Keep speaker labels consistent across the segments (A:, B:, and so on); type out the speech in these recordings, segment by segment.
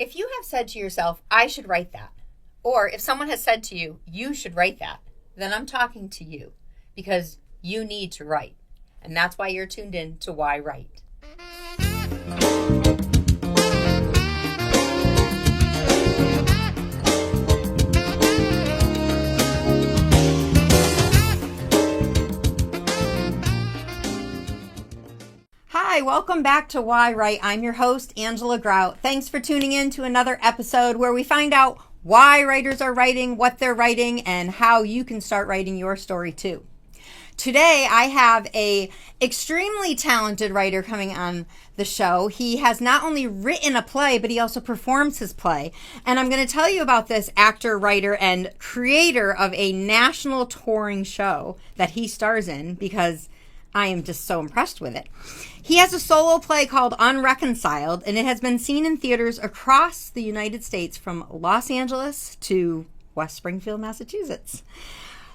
A: If you have said to yourself, I should write that, or if someone has said to you, you should write that, then I'm talking to you because you need to write. And that's why you're tuned in to yWrite. Hi, welcome back to yWrite. I'm your host, Angela Grout. Thanks for tuning in to another episode where we find out why writers are writing, what they're writing, and how you can start writing your story too. Today, I have a extremely talented writer coming on the show. He has not only written a play, but he also performs his play. And I'm going to tell you about this actor, writer, and creator of a national touring show that he stars in because I am just so impressed with it. He has a solo play called Unreconciled, and it has been seen in theaters across the United States from Los Angeles to West Springfield, Massachusetts.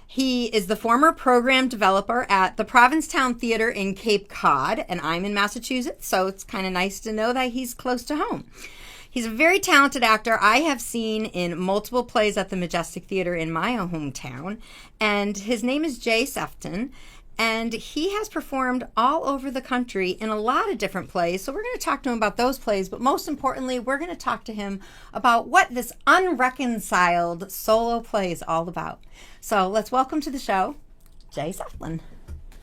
A: He is the former program developer at the Provincetown Theater in Cape Cod, and I'm in Massachusetts, so it's kind of nice to know that he's close to home. He's a very talented actor I have seen in multiple plays at the Majestic Theater in my hometown, and his name is Jay Sefton. And he has performed all over the country in a lot of different plays. So we're going to talk to him about those plays. But most importantly, we're going to talk to him about what this Unreconciled solo play is all about. So let's welcome to the show, Jay Sefton.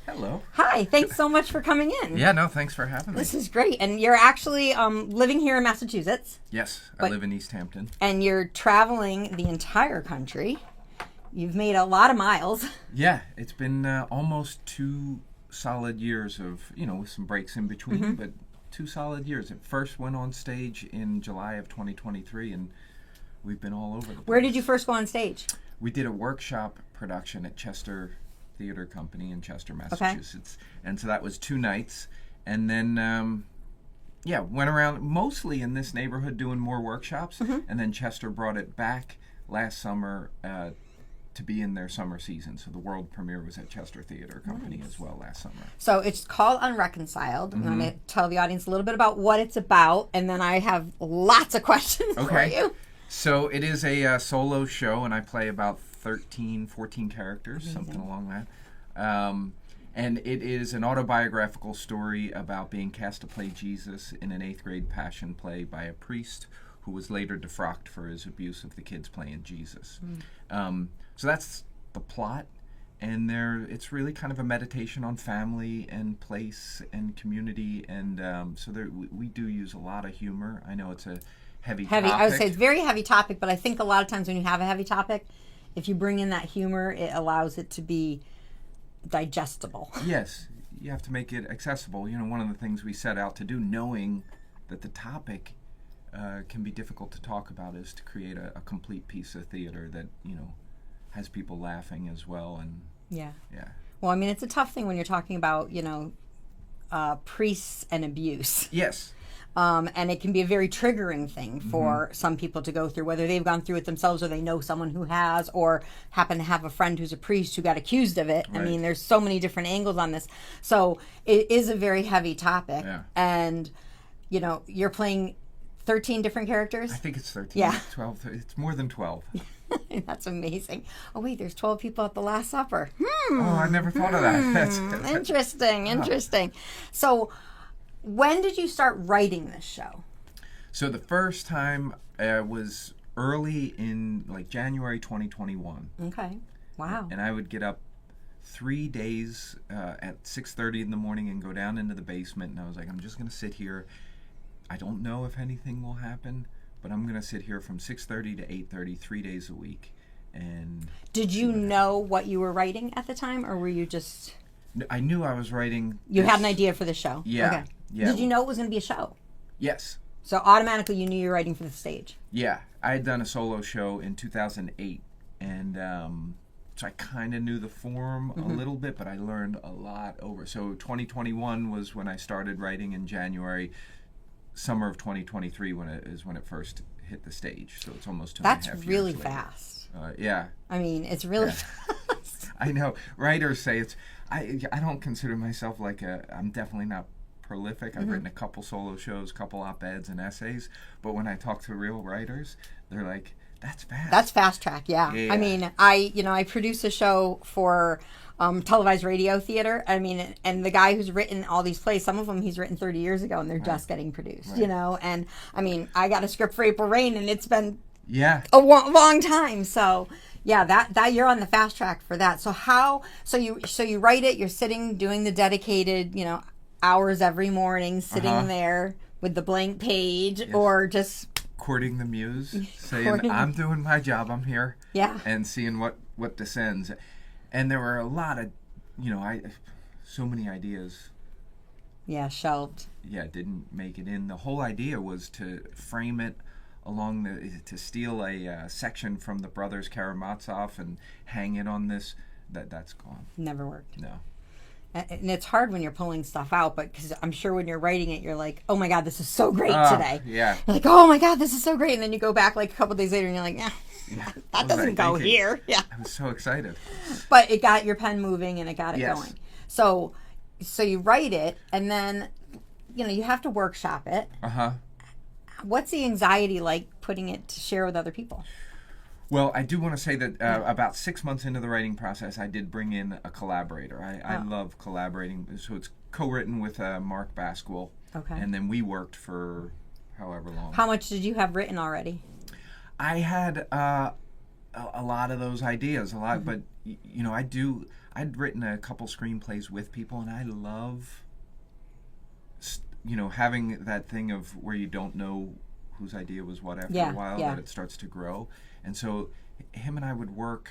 B: Hello.
A: Hi. Thanks so much for coming in.
B: Yeah, no, thanks for having me.
A: This is great. And you're actually living here in Massachusetts.
B: Yes, I live in East Hampton.
A: And you're traveling the entire country. You've made a lot of miles.
B: Yeah, it's been almost 2 solid years of, with some breaks in between, but 2 solid years. It first went on stage in July of 2023, and we've been all over the place.
A: Where did you first go on stage?
B: We did a workshop production at Chester Theater Company in Chester, Massachusetts. Okay. And so that was 2 nights. And then, went around mostly in this neighborhood doing more workshops. And then Chester brought it back last summer to be in their summer season. So the world premiere was at Chester Theater Company as well last summer. So
A: it's called Unreconciled. I'm going to tell the audience a little bit about what it's about, and then I have lots of questions for you.
B: So it is a solo show, and I play about 13, 14 characters, something along that. And it is an autobiographical story about being cast to play Jesus in an 8th grade passion play by a priest who was later defrocked for his abuse of the kids playing Jesus. So that's the plot, and it's really kind of a meditation on family and place and community, and so we do use a lot of humor. I know it's a heavy topic.
A: I would say it's a very heavy topic, but I think a lot of times when you have a heavy topic, if you bring in that humor, it allows it to be digestible.
B: Yes, you have to make it accessible. One of the things we set out to do, knowing that the topic can be difficult to talk about, is to create a complete piece of theater that, has people laughing as well. And yeah.
A: Well, I mean, it's a tough thing when you're talking about, priests and abuse.
B: Yes.
A: And it can be a very triggering thing for some people to go through, whether they've gone through it themselves or they know someone who has, or happen to have a friend who's a priest who got accused of it. Right. I mean, there's so many different angles on this. So it is a very heavy topic. Yeah. And, you're playing 13 different characters?
B: I think it's 13.
A: Yeah.
B: 12. It's more than 12.
A: That's amazing. Oh, wait, there's 12 people at the Last Supper.
B: Oh, I never thought of that.
A: Interesting. So when did you start writing this show?
B: So the first time was early in January 2021.
A: Okay. Wow.
B: And I would get up 3 days at 6:30 in the morning and go down into the basement, and I was like, I'm just going to sit here. I don't know if anything will happen, but I'm going to sit here from 6:30 to 8:30, 3 days a week. And
A: did you know what you were writing at the time, or were you just...
B: I knew I was writing...
A: You had an idea for the show?
B: Yeah.
A: Okay.
B: Yeah.
A: Did you know it was going to be a show?
B: Yes.
A: So automatically you knew you were writing for the stage?
B: Yeah. I had done a solo show in 2008, and so I kind of knew the form a little bit, but I learned a lot over. So 2021 was when I started writing in January. Summer of 2023 when it first hit the stage, so it's almost 2.5 years.
A: That's really fast.
B: Yeah.
A: I mean, it's really fast.
B: I know. Writers say it's. I don't consider myself I'm definitely not prolific. I've written a couple solo shows, couple op-eds and essays, but when I talk to real writers, they're like, that's fast.
A: That's fast track, yeah.
B: Yeah.
A: I mean, I produce a show for televised radio theater. I mean, and the guy who's written all these plays, some of them he's written 30 years ago, and they're just getting produced, you know. And I mean, I got a script for April Rain, and it's been a long time. So yeah, that you're on the fast track for that. So you write it. You're sitting doing the dedicated, hours every morning, sitting there with the blank page, or just
B: courting the muse, saying, I'm doing my job, I'm here.
A: Yeah.
B: And seeing what descends. And there were a lot of, so many ideas.
A: Yeah, shelved.
B: Yeah, didn't make it in. The whole idea was to frame it to steal a section from the Brothers Karamazov and hang it on this. That's gone.
A: Never worked.
B: No.
A: And it's hard when you're pulling stuff out, but because I'm sure when you're writing it, you're like, oh my God, this is so great today.
B: Yeah.
A: You're like, oh my God, this is so great. And then you go back like a couple days later and you're like, that doesn't go here. Yeah.
B: I was so excited.
A: But it got your pen moving and it got it
B: Yes.
A: going. So you write it and then, you have to workshop it.
B: Uh-huh.
A: What's the anxiety like putting it to share with other people?
B: Well, I do want to say that about 6 months into the writing process, I did bring in a collaborator. I love collaborating. So it's co-written with Mark Basquill.
A: Okay.
B: And then we worked for however long.
A: How much did you have written already?
B: I had a lot of those ideas, but, I'd written a couple screenplays with people, and I love, having that thing of where you don't know whose idea was what after a while, that it starts to grow. And so him and I would work.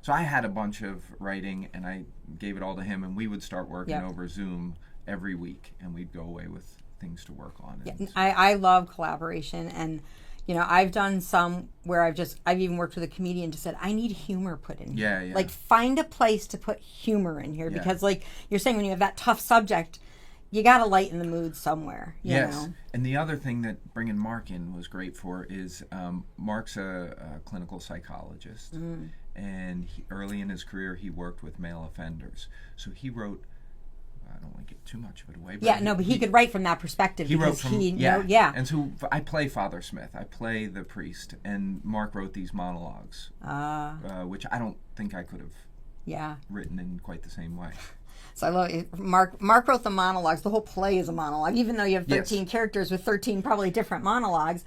B: So I had a bunch of writing, and I gave it all to him, and we would start working over Zoom every week, and we'd go away with things to work on.
A: Yeah, I love collaboration, and I've done some where I've even worked with a comedian to said, I need humor put in here.
B: Yeah.
A: Like, find a place to put humor in here, because like you're saying, when you have that tough subject, you got to lighten the mood somewhere. You know?
B: And the other thing that bringing Mark in was great for is Mark's a clinical psychologist, and early in his career he worked with male offenders. So he wrote. I don't want to give too much of it away. But
A: he could write from that perspective.
B: He wrote from
A: And
B: so I play Father Smith. I play the priest, and Mark wrote these monologues, which I don't think I could have written in quite the same way.
A: So I love it. Mark wrote the monologues. The whole play is a monologue, even though you have 13 characters with 13 probably different monologues.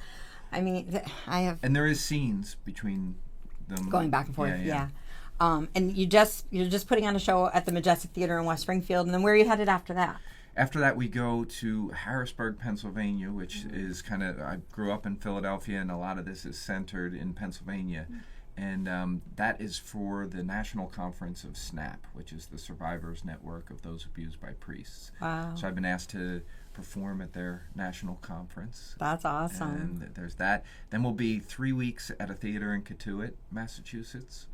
A: I mean,
B: and there is scenes between them
A: going back and forth. Yeah. And you're just putting on a show at the Majestic Theater in West Springfield, and then where are you headed after that?
B: After that, we go to Harrisburg, Pennsylvania, which is I grew up in Philadelphia, and a lot of this is centered in Pennsylvania. And that is for the National Conference of SNAP, which is the Survivors Network of Those Abused by Priests.
A: Wow.
B: So I've been asked to perform at their national conference.
A: That's awesome.
B: And there's that. Then we'll be 3 weeks at a theater in Catuit, Massachusetts,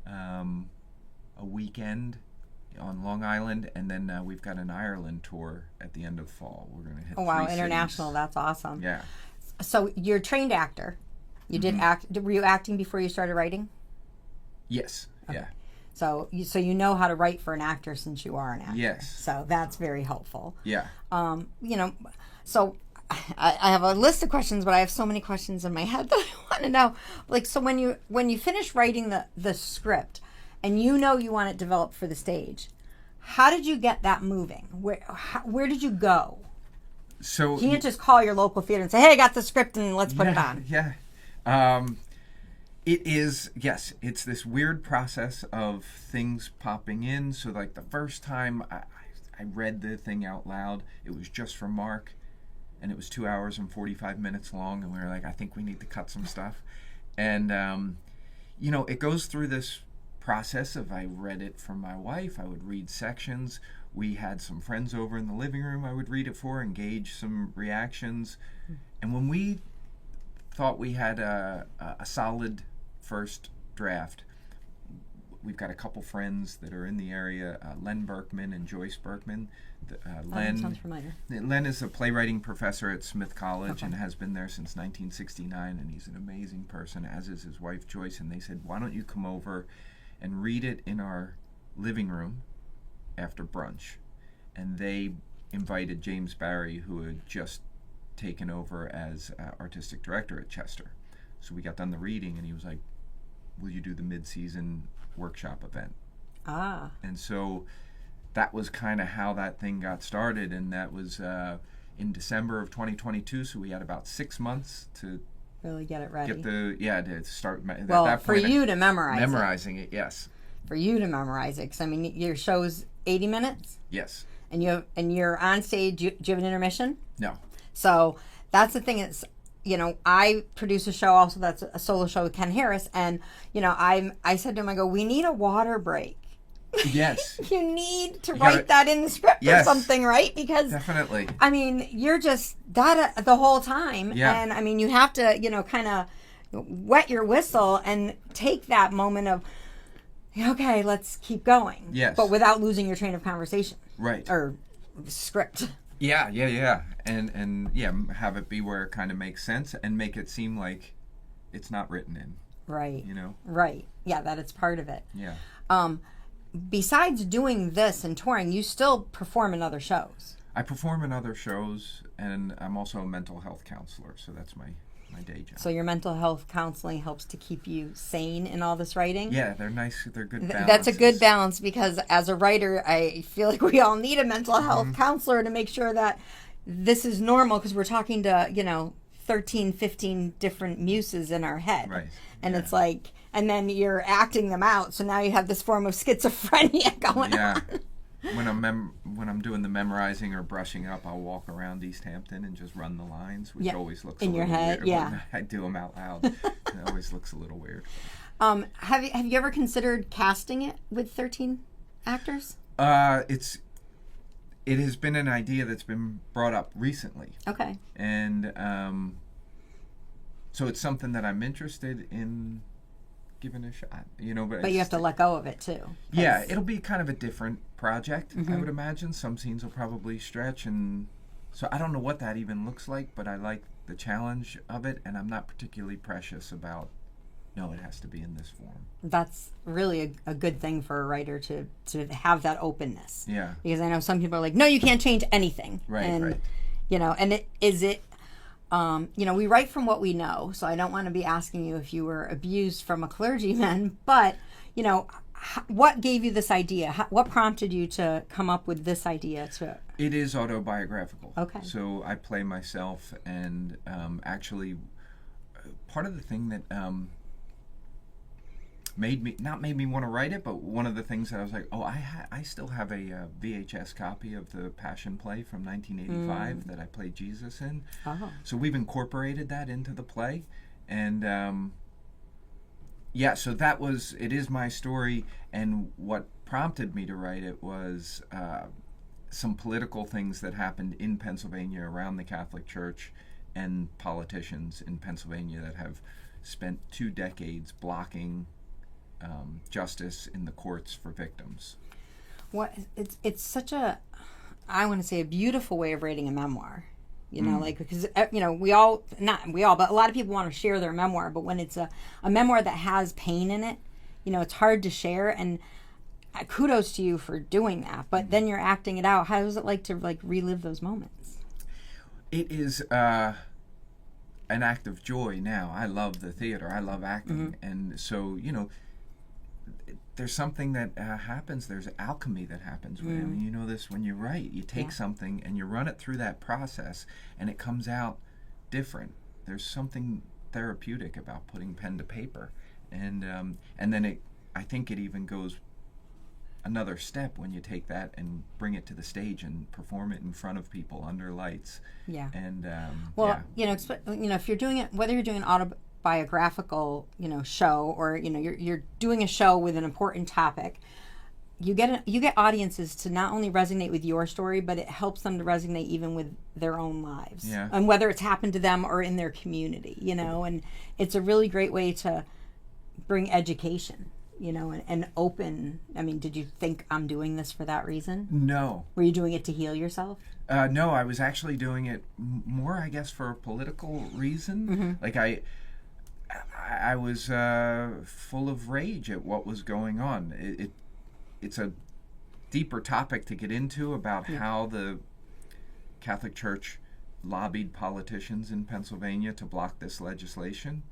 B: a weekend on Long Island, and then we've got an Ireland tour at the end of fall. We're going to hit 3
A: international.
B: cities.
A: That's awesome.
B: Yeah.
A: So you're a trained actor. You did act. Were you acting before you started writing?
B: Yes. Okay. Yeah.
A: So you know how to write for an actor since you are an actor.
B: Yes.
A: So that's very helpful.
B: Yeah.
A: So I have a list of questions, but I have so many questions in my head that I want to know. Like, so when you finish writing the script, and you want it developed for the stage, how did you get that moving? Where did you go?
B: So
A: you can't just call your local theater and say, "Hey, I got the script, and let's put it on."
B: Yeah. It is, yes, it's this weird process of things popping in. So like the first time I read the thing out loud, it was just for Mark, and it was 2 hours and 45 minutes long, and we were like, I think we need to cut some stuff. And, it goes through this process of, I read it for my wife, I would read sections. We had some friends over in the living room I would read it for, engage some reactions. And when we thought we had a solid first draft, we've got a couple friends that are in the area, Len Berkman and Joyce Berkman.
A: Len sounds familiar.
B: Len is a playwriting professor at Smith College and has been there since 1969, and he's an amazing person, as is his wife Joyce. And they said, why don't you come over and read it in our living room after brunch? And they invited James Barry, who had just taken over as artistic director at Chester. So we got done the reading, and he was like, will you do the mid-season workshop event? And so that was kind of how that thing got started, and that was in December of 2022, so we had about 6 months to
A: really get it ready.
B: To start.
A: Well, that for you to
B: memorizing it, yes.
A: For you to memorize it, because I mean, your show's 80 minutes.
B: Yes.
A: And you're on stage. Do you have an intermission?
B: No.
A: So that's the thing. Is I produce a show also that's a solo show with Ken Harris, and I said to him, I go, we need a water break.
B: Yes.
A: You need to write that in the script or something, right? Because
B: definitely.
A: I mean, you're just that the whole time, and I mean, you have to kind of wet your whistle and take that moment of, okay, let's keep going.
B: Yes.
A: But without losing your train of conversation.
B: Right.
A: Or script.
B: Yeah. And have it be where it kind of makes sense and make it seem like it's not written in.
A: Right.
B: You know?
A: Right. Yeah, that it's part of it.
B: Yeah.
A: Besides doing this and touring, you still perform in other shows.
B: I perform in other shows, and I'm also a mental health counselor, so that's my day job.
A: So your mental health counseling helps to keep you sane in all this writing?
B: Yeah, they're nice. They're good balances.
A: That's a good balance, because as a writer, I feel like we all need a mental health counselor to make sure that this is normal, because we're talking to, 13, 15 different muses in our head.
B: Right.
A: And it's like, and then you're acting them out, so now you have this form of schizophrenia going on.
B: When I'm doing the memorizing or brushing up, I'll walk around East Hampton and just run the lines, which always looks
A: in
B: a
A: your
B: little
A: head.
B: weird.
A: Yeah,
B: when I do them out loud. It always looks a little weird.
A: Have you ever considered casting it with 13 actors?
B: It has been an idea that's been brought up recently.
A: Okay.
B: And so it's something that I'm interested in giving a shot, But
A: you have to let go of it too.
B: Yeah, it'll be kind of a different project, I would imagine. Some scenes will probably stretch, and so I don't know what that even looks like, but I like the challenge of it, and I'm not particularly precious about, no, it has to be in this form. That's
A: really a good thing for a writer to have that openness.
B: Yeah.
A: Because I know some people are like, no, you can't change anything.
B: Right,
A: and,
B: right.
A: We write from what we know, so I don't want to be asking you if you were abused from a clergyman, but, what gave you this idea? What prompted you to come up with this idea?
B: It is autobiographical.
A: Okay.
B: So I play myself, and actually, part of the thing that made me want to write it, but one of the things that I was like, I still have a VHS copy of the Passion play from 1985 that I played Jesus in.
A: Oh.
B: So we've incorporated that into the play, and so it is my story, and what prompted me to write it was some political things that happened in Pennsylvania around the Catholic Church, and politicians in Pennsylvania that have spent 2 decades blocking justice in the courts for victims.
A: It's such a, I want to say, a beautiful way of writing a memoir. Because we all, not we all, but a lot of people want to share their memoir, but when it's a memoir that has pain in it, it's hard to share. And kudos to you for doing that. But then you're acting it out. How is it like to relive those moments?
B: It is an act of joy now. I love the theater. I love acting, and so there's something that happens. There's alchemy that happens. When you know this when you write. You take something and you run it through that process, and it comes out different. There's something therapeutic about putting pen to paper, and then I think it even goes another step when you take that and bring it to the stage and perform it in front of people under lights.
A: Yeah.
B: And
A: if you're doing it, whether you're doing an autobiographical, show, or you're doing a show with an important topic, you get audiences to not only resonate with your story, but it helps them to resonate even with their own lives.
B: Yeah.
A: And whether it's happened to them or in their community, and it's a really great way to bring education. And open. I mean, did you think I'm doing this for that reason?
B: No.
A: Were you doing it to heal yourself?
B: No, I was actually doing it more, I guess, for a political reason. Like I was full of rage at what was going on. It's a deeper topic to get into about how the Catholic Church lobbied politicians in Pennsylvania to block this legislation,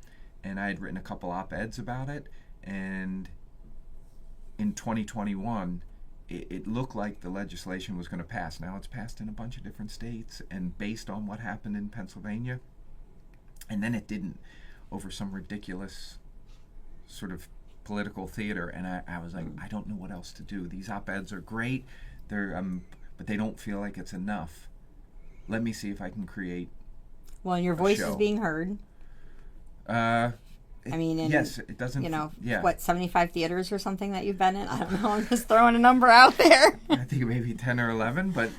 B: and I had written a couple op-eds about it, and in 2021 it looked like the legislation was going to pass. Now it's passed in a bunch of different states, and based on what happened in Pennsylvania, and then it didn't, over some ridiculous sort of political theater, and I was like, I don't know what else to do. These op-eds are great, but they don't feel like it's enough. Let me see if I can create
A: Well, and your voice is being heard.
B: Yes, it doesn't.
A: What, 75 theaters or something that you've been in? I don't know. I'm just throwing a number out there.
B: I think maybe 10 or 11, but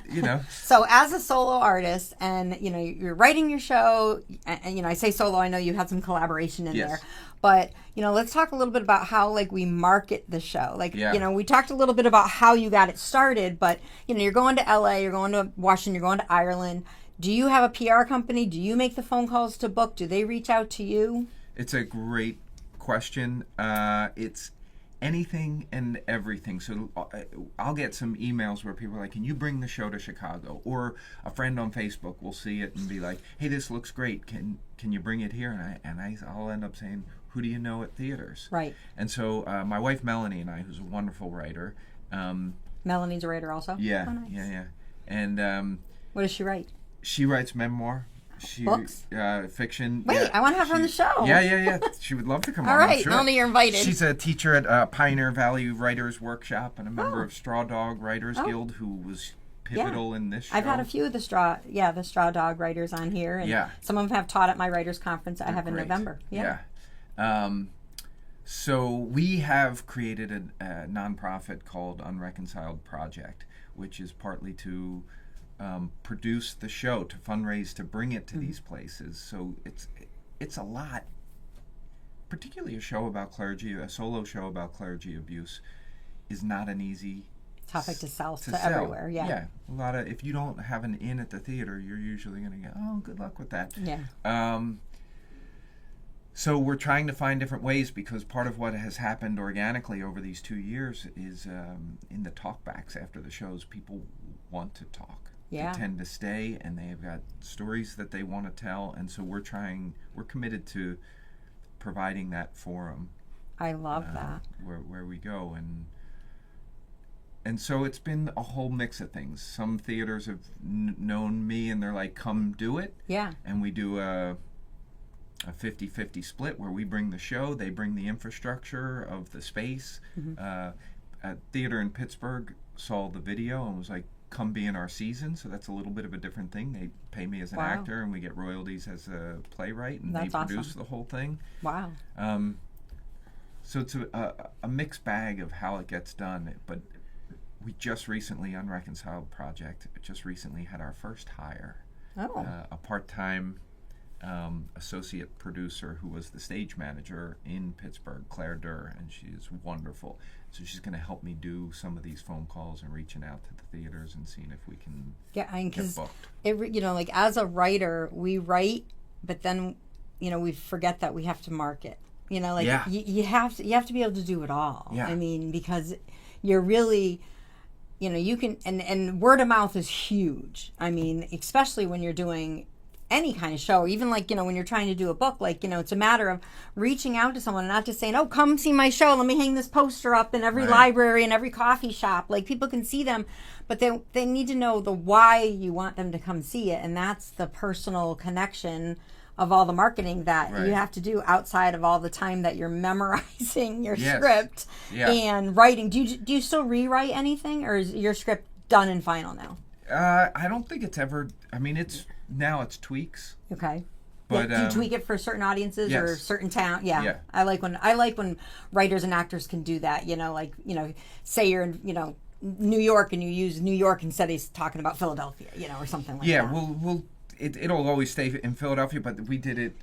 A: So as a solo artist, and you're writing your show, and I say solo, I know you had some collaboration in there, but let's talk a little bit about how we market the show. We talked a little bit about how you got it started, but you're going to LA, you're going to Washington, you're going to Ireland. Do you have a PR company? Do you make the phone calls to book? Do they reach out to you?
B: It's a great question. It's anything and everything. So I'll get some emails where people are like, can you bring the show to Chicago? Or a friend on Facebook will see it and be like, hey, this looks great. Can you bring it here? And I'll end up saying, who do you know at theaters?
A: Right.
B: And so my wife Melanie and I, who's a wonderful writer.
A: Melanie's a writer also?
B: Yeah.
A: Oh, nice.
B: Yeah. And
A: what does she write?
B: She writes memoir.
A: Books?
B: Fiction.
A: Wait, I want to have her on the show.
B: Yeah. She would love to come on.
A: All right,
B: sure.
A: Melanie, you're invited.
B: She's a teacher at Pioneer Valley Writers Workshop and a member of Straw Dog Writers Guild, who was pivotal in this show.
A: I've had a few of the Straw Dog writers on here, and some of them have taught at my writers conference I have in November. Yeah.
B: So we have created a nonprofit called Unreconciled Project, which is partly to produce the show, to fundraise, to bring it to these places. So it's a lot, particularly a show about clergy, a solo show about clergy abuse is not an easy
A: topic to sell everywhere.
B: Yeah, a lot of, if you don't have an in at the theater, you're usually going to get, oh, good luck with that.
A: Yeah.
B: So we're trying to find different ways, because part of what has happened organically over these 2 years is in the talkbacks after the shows, people want to talk.
A: Yeah.
B: They tend to stay, and they've got stories that they want to tell, and so we're committed to providing that forum.
A: I love that.
B: Where we go, and so it's been a whole mix of things. Some theaters have known me, and they're like, come do it.
A: Yeah.
B: And we do a 50-50 split where we bring the show, they bring the infrastructure of the space. A theater in Pittsburgh saw the video and was like, come be in our season. So that's a little bit of a different thing. They pay me as an actor, and we get royalties as a playwright, and
A: that's
B: they produce
A: awesome.
B: the whole thing.
A: Wow.
B: So it's a mixed bag of how it gets done. But we just recently, Unreconciled Project, just recently had our first hire. A part-time associate producer who was the stage manager in Pittsburgh, Claire Durr, and she is wonderful. So she's going to help me do some of these phone calls and reaching out to the theaters and seeing if we can get booked.
A: As a writer, we write, but then we forget that we have to market. You have to be able to do it all.
B: Yeah.
A: I mean, because you're really, you can, and word of mouth is huge. I mean, especially when you're doing any kind of show, or even when you're trying to do a book, it's a matter of reaching out to someone and not just saying, oh, come see my show, let me hang this poster up in every library and every coffee shop. People can see them, but they need to know the why you want them to come see it, and that's the personal connection of all the marketing that you have to do outside of all the time that you're memorizing your script and writing. Do you still rewrite anything, or is your script done and final now?
B: I don't think it's ever, now it's tweaks.
A: Okay.
B: But
A: do you tweak it for certain audiences or certain town? Yeah. I like when writers and actors can do that. Say you're in New York and you use New York instead of talking about Philadelphia, or something like that.
B: Yeah, it'll always stay in Philadelphia, but we did it.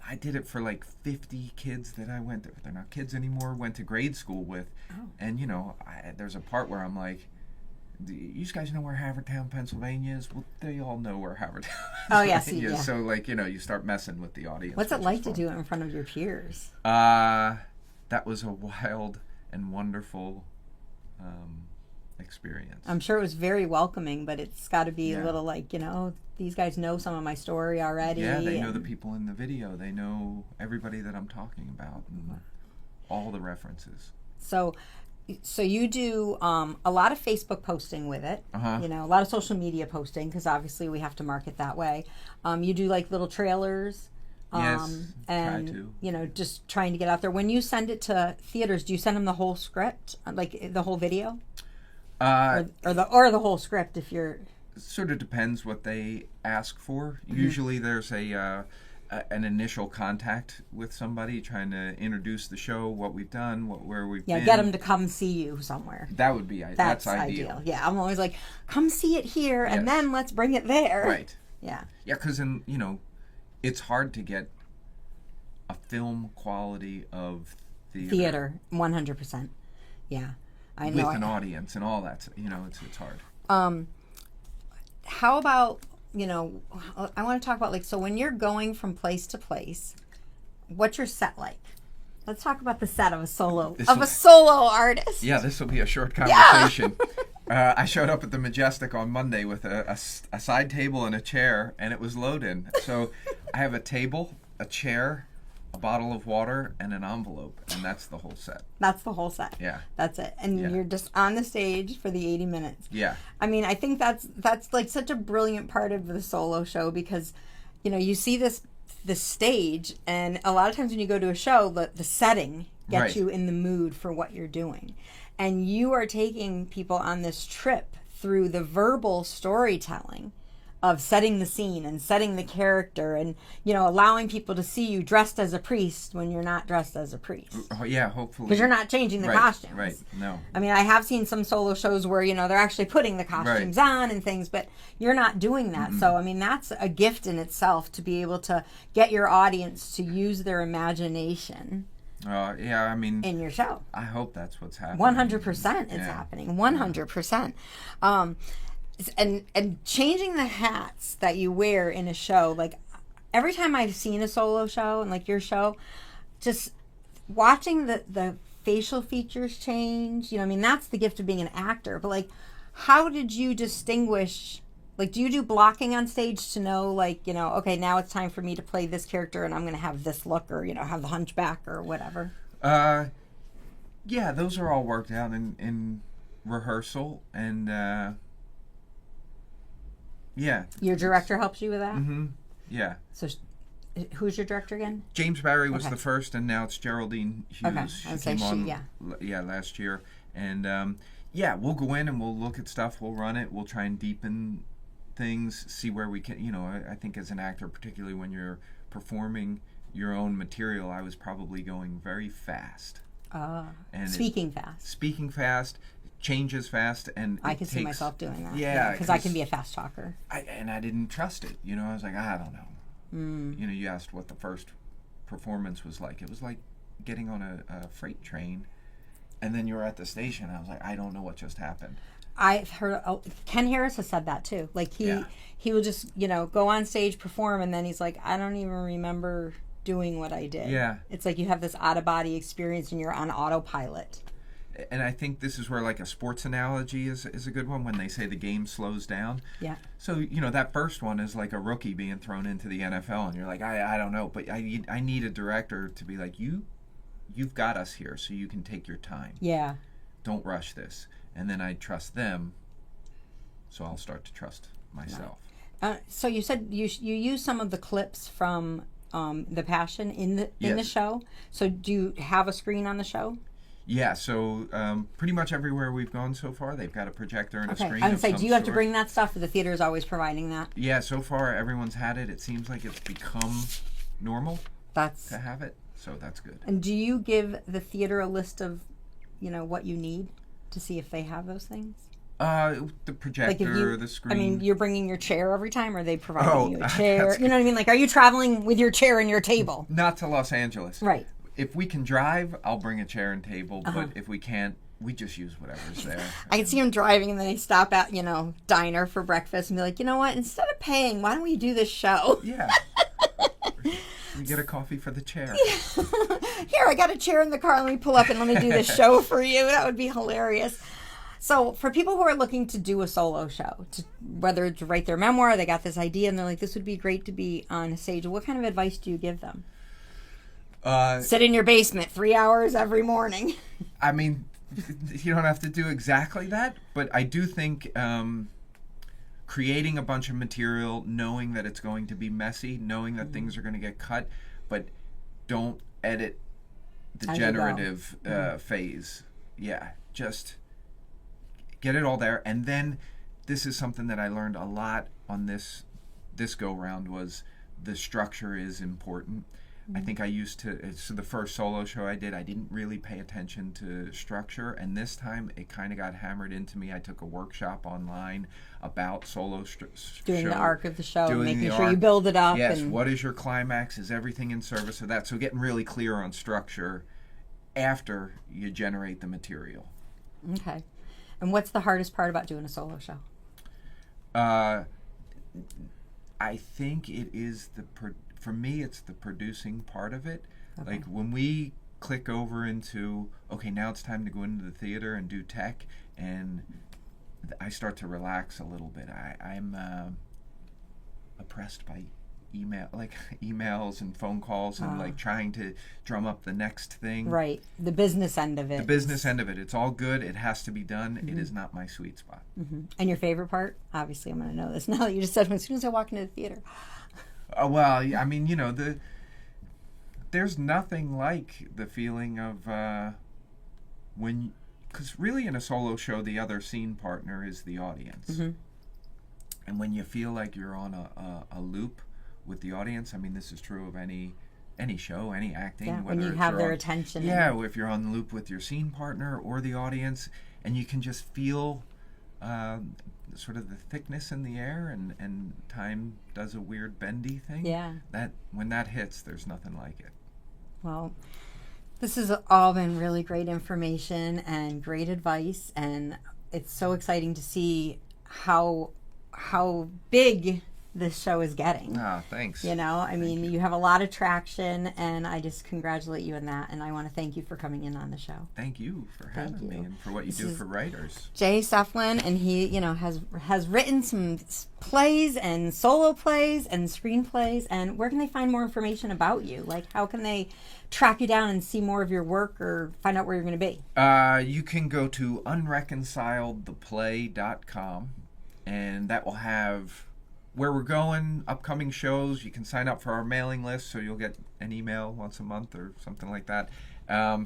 B: I did it for 50 kids that I went to. They're not kids anymore. Went to grade school with, and there's a part where I'm like, you guys know where Havertown, Pennsylvania is? Well, they all know where Havertown, Pennsylvania is. So, you start messing with the audience.
A: What's it like to do it in front of your peers?
B: That was a wild and wonderful experience.
A: I'm sure it was very welcoming, but it's got to be
B: Yeah.
A: a little like, these guys know some of my story already.
B: Yeah, they know the people in the video. They know everybody that I'm talking about and all the references.
A: So you do a lot of Facebook posting with it,
B: Uh-huh.
A: a lot of social media posting, because obviously we have to market that way. You do like little trailers.
B: Yes,
A: and
B: try to.
A: Just trying to get out there. When you send it to theaters, do you send them the whole script, like the whole video, or the whole script? If you're
B: sort of depends what they ask for.
A: Mm-hmm.
B: Usually, there's an initial contact with somebody trying to introduce the show, what we've done, where we've been.
A: get them to come see you somewhere.
B: That would be that's ideal.
A: Yeah, I'm always like, come see it here, and then let's bring it there.
B: Right.
A: Yeah.
B: Yeah, because it's hard to get a film quality of
A: theater 100%. Yeah, I know.
B: With an audience and all that, it's hard.
A: How about, I want to talk about so when you're going from place to place, what's your set like? Let's talk about the set of a solo artist.
B: Yeah, this will be a short conversation. Yeah. I showed up at the Majestic on Monday with a side table and a chair, and it was loaded. So I have a table, a chair, a bottle of water, and an envelope, and that's the whole set.
A: That's the whole set.
B: Yeah.
A: That's it. And you're just on the stage for the 80 minutes.
B: Yeah.
A: I mean, I think that's like such a brilliant part of the solo show, because, you see this stage, and a lot of times when you go to a show, the setting gets you in the mood for what you're doing. And you are taking people on this trip through the verbal storytelling of setting the scene and setting the character, and allowing people to see you dressed as a priest when you're not dressed as a priest.
B: Yeah, hopefully.
A: Because you're not changing the costumes.
B: Right, no.
A: I mean, I have seen some solo shows where, they're actually putting the costumes on and things, but you're not doing that. Mm-hmm. So, I mean, that's a gift in itself, to be able to get your audience to use their imagination.
B: Yeah, I mean,
A: in your show.
B: I hope that's what's happening.
A: 100% it's happening. 100%. And changing the hats that you wear in a show, like every time I've seen a solo show and like your show, just watching the facial features change, I mean, that's the gift of being an actor. But like, how did you distinguish, like, do you do blocking on stage to know, like, okay, now it's time for me to play this character and I'm going to have this look, or, have the hunchback or whatever?
B: Yeah, those are all worked out in rehearsal, and yeah.
A: Your director helps you with that?
B: Mm-hmm. Yeah.
A: So who's your director again?
B: James Barry was the first, and now it's Geraldine Hughes.
A: Okay.
B: She came on last year. And we'll go in and we'll look at stuff, we'll run it, we'll try and deepen things, see where we can, I think as an actor, particularly when you're performing your own material, I was probably going very fast.
A: And speaking fast.
B: Changes fast, and
A: I can see myself doing that.
B: Yeah,
A: because I can be a fast talker.
B: I didn't trust it. I was like, I don't know. You asked what the first performance was like. It was like getting on a freight train, and then you're at the station. I was like, I don't know what just happened.
A: I've heard Ken Harris has said that too. Like he will just go on stage, perform, and then he's like, I don't even remember doing what I did.
B: Yeah,
A: it's like you have this out of body experience and you're on autopilot.
B: And I think this is where like a sports analogy is a good one, when they say the game slows down.
A: Yeah.
B: So, that first one is like a rookie being thrown into the NFL, and you're like, I don't know, but I need a director to be like, you've got us here, so you can take your time.
A: Yeah.
B: Don't rush this. And then I trust them, so I'll start to trust myself.
A: So you said you use some of the clips from The Passion in the show. So do you have a screen on the show?
B: Yeah, so pretty much everywhere we've gone so far, they've got a projector and a screen.
A: I would say, do you have to bring that stuff, or the theater is always providing that?
B: Yeah, so far everyone's had it. It seems like it's become normal to have it, so that's good.
A: And do you give the theater a list of, what you need to see if they have those things?
B: The projector, the screen.
A: I mean, you're bringing your chair every time, or are they providing you a chair? You know what I mean? Like, are you traveling with your chair and your table?
B: Not to Los Angeles.
A: Right.
B: If we can drive, I'll bring a chair and table, but if we can't, we just use whatever's there.
A: I can see them driving, and then they stop at, diner for breakfast and be like, you know what, instead of paying, why don't we do this show?
B: Yeah. You get a coffee for the chair.
A: Here, I got a chair in the car. Let me pull up and let me do this show for you. That would be hilarious. So for people who are looking to do a solo show, whether to write their memoir, they got this idea and they're like, this would be great to be on a stage. What kind of advice do you give them? Sit in your basement 3 hours every morning.
B: I mean, you don't have to do exactly that, but I do think creating a bunch of material, knowing that it's going to be messy, knowing that things are going to get cut, but don't edit the generative phase. Yeah, just get it all there. And then this is something that I learned a lot on this go round, was the structure is important. I think I used to, so the first solo show I did, I didn't really pay attention to structure, and this time it kind of got hammered into me. I took a workshop online about solo
A: doing the arc of the show, making sure
B: arc.
A: You build it up.
B: Yes, what is your climax? Is everything in service of that? So getting really clear on structure after you generate the material.
A: Okay. And what's the hardest part about doing a solo show?
B: I think it is for me, it's the producing part of it. Okay. Like when we click over into, okay, now it's time to go into the theater and do tech, and I start to relax a little bit. I'm oppressed by emails and phone calls and like trying to drum up the next thing.
A: Right. The business end of it.
B: The business end of it. It's all good. It has to be done.
A: Mm-hmm.
B: It is not my sweet spot.
A: Mm-hmm. And your favorite part? Obviously, I'm going to know this now that you just said as soon as I walk into the theater.
B: Well, I mean, there's nothing like the feeling of because really in a solo show, the other scene partner is the audience. Mm-hmm. And when you feel like you're on a loop with the audience, I mean, this is true of any show, any acting.
A: Yeah, when you have their attention.
B: Yeah, if you're on the loop with your scene partner or the audience, and you can just feel sort of the thickness in the air, and time does a weird bendy thing.
A: Yeah.
B: That when that hits, there's nothing like it.
A: Well, this has all been really great information and great advice, and it's so exciting to see how big this show is getting.
B: Thanks.
A: I mean, you have a lot of traction, and I just congratulate you on that, and I want to thank you for coming in on the show.
B: Thank you for having me and for what you do for writers.
A: Jay Sefton, and he, has written some plays and solo plays and screenplays, and where can they find more information about you? Like, how can they track you down and see more of your work or find out where you're going to be?
B: You can go to unreconciledtheplay.com, and that will have where we're going, upcoming shows. You can sign up for our mailing list, so you'll get an email once a month or something like that.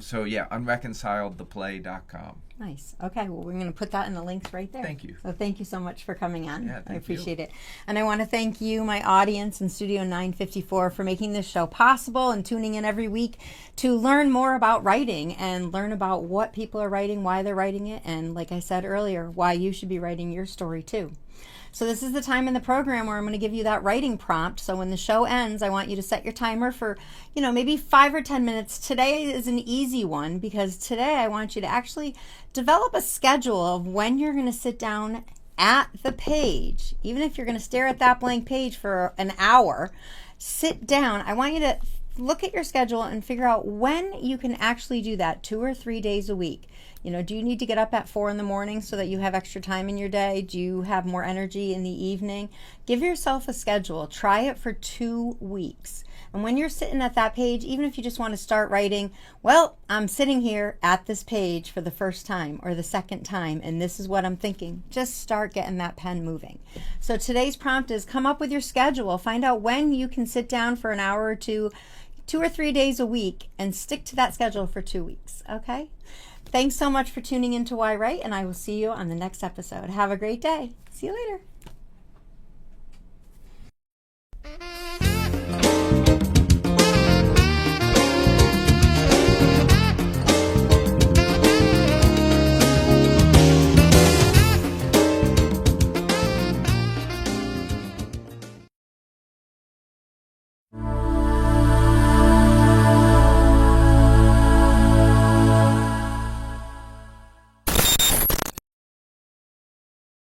B: So yeah, unreconciledtheplay.com.
A: Nice. Okay, well, we're going to put that in the links right there.
B: Thank you.
A: So thank you so much for coming on.
B: Yeah,
A: I appreciate it. And I want to thank you, my audience in Studio 954, for making this show possible and tuning in every week to learn more about writing and learn about what people are writing, why they're writing it, and like I said earlier, why you should be writing your story too. So this is the time in the program where I'm going to give you that writing prompt. So when the show ends, I want you to set your timer for, maybe 5 or 10 minutes. Today is an easy one because today I want you to actually develop a schedule of when you're going to sit down at the page. Even if you're going to stare at that blank page for an hour, sit down. I want you to look at your schedule and figure out when you can actually do that 2 or 3 days a week. Do you need to get up at 4 a.m. so that you have extra time in your day? Do you have more energy in the evening? Give yourself a schedule. Try it for 2 weeks. And when you're sitting at that page, even if you just want to start writing, well, I'm sitting here at this page for the first time or the second time, and this is what I'm thinking. Just start getting that pen moving. So today's prompt is come up with your schedule. Find out when you can sit down for an hour or 2 or 3 days a week, and stick to that schedule for 2 weeks. Okay? Thanks so much for tuning in to yWrite, and I will see you on the next episode. Have a great day. See you later.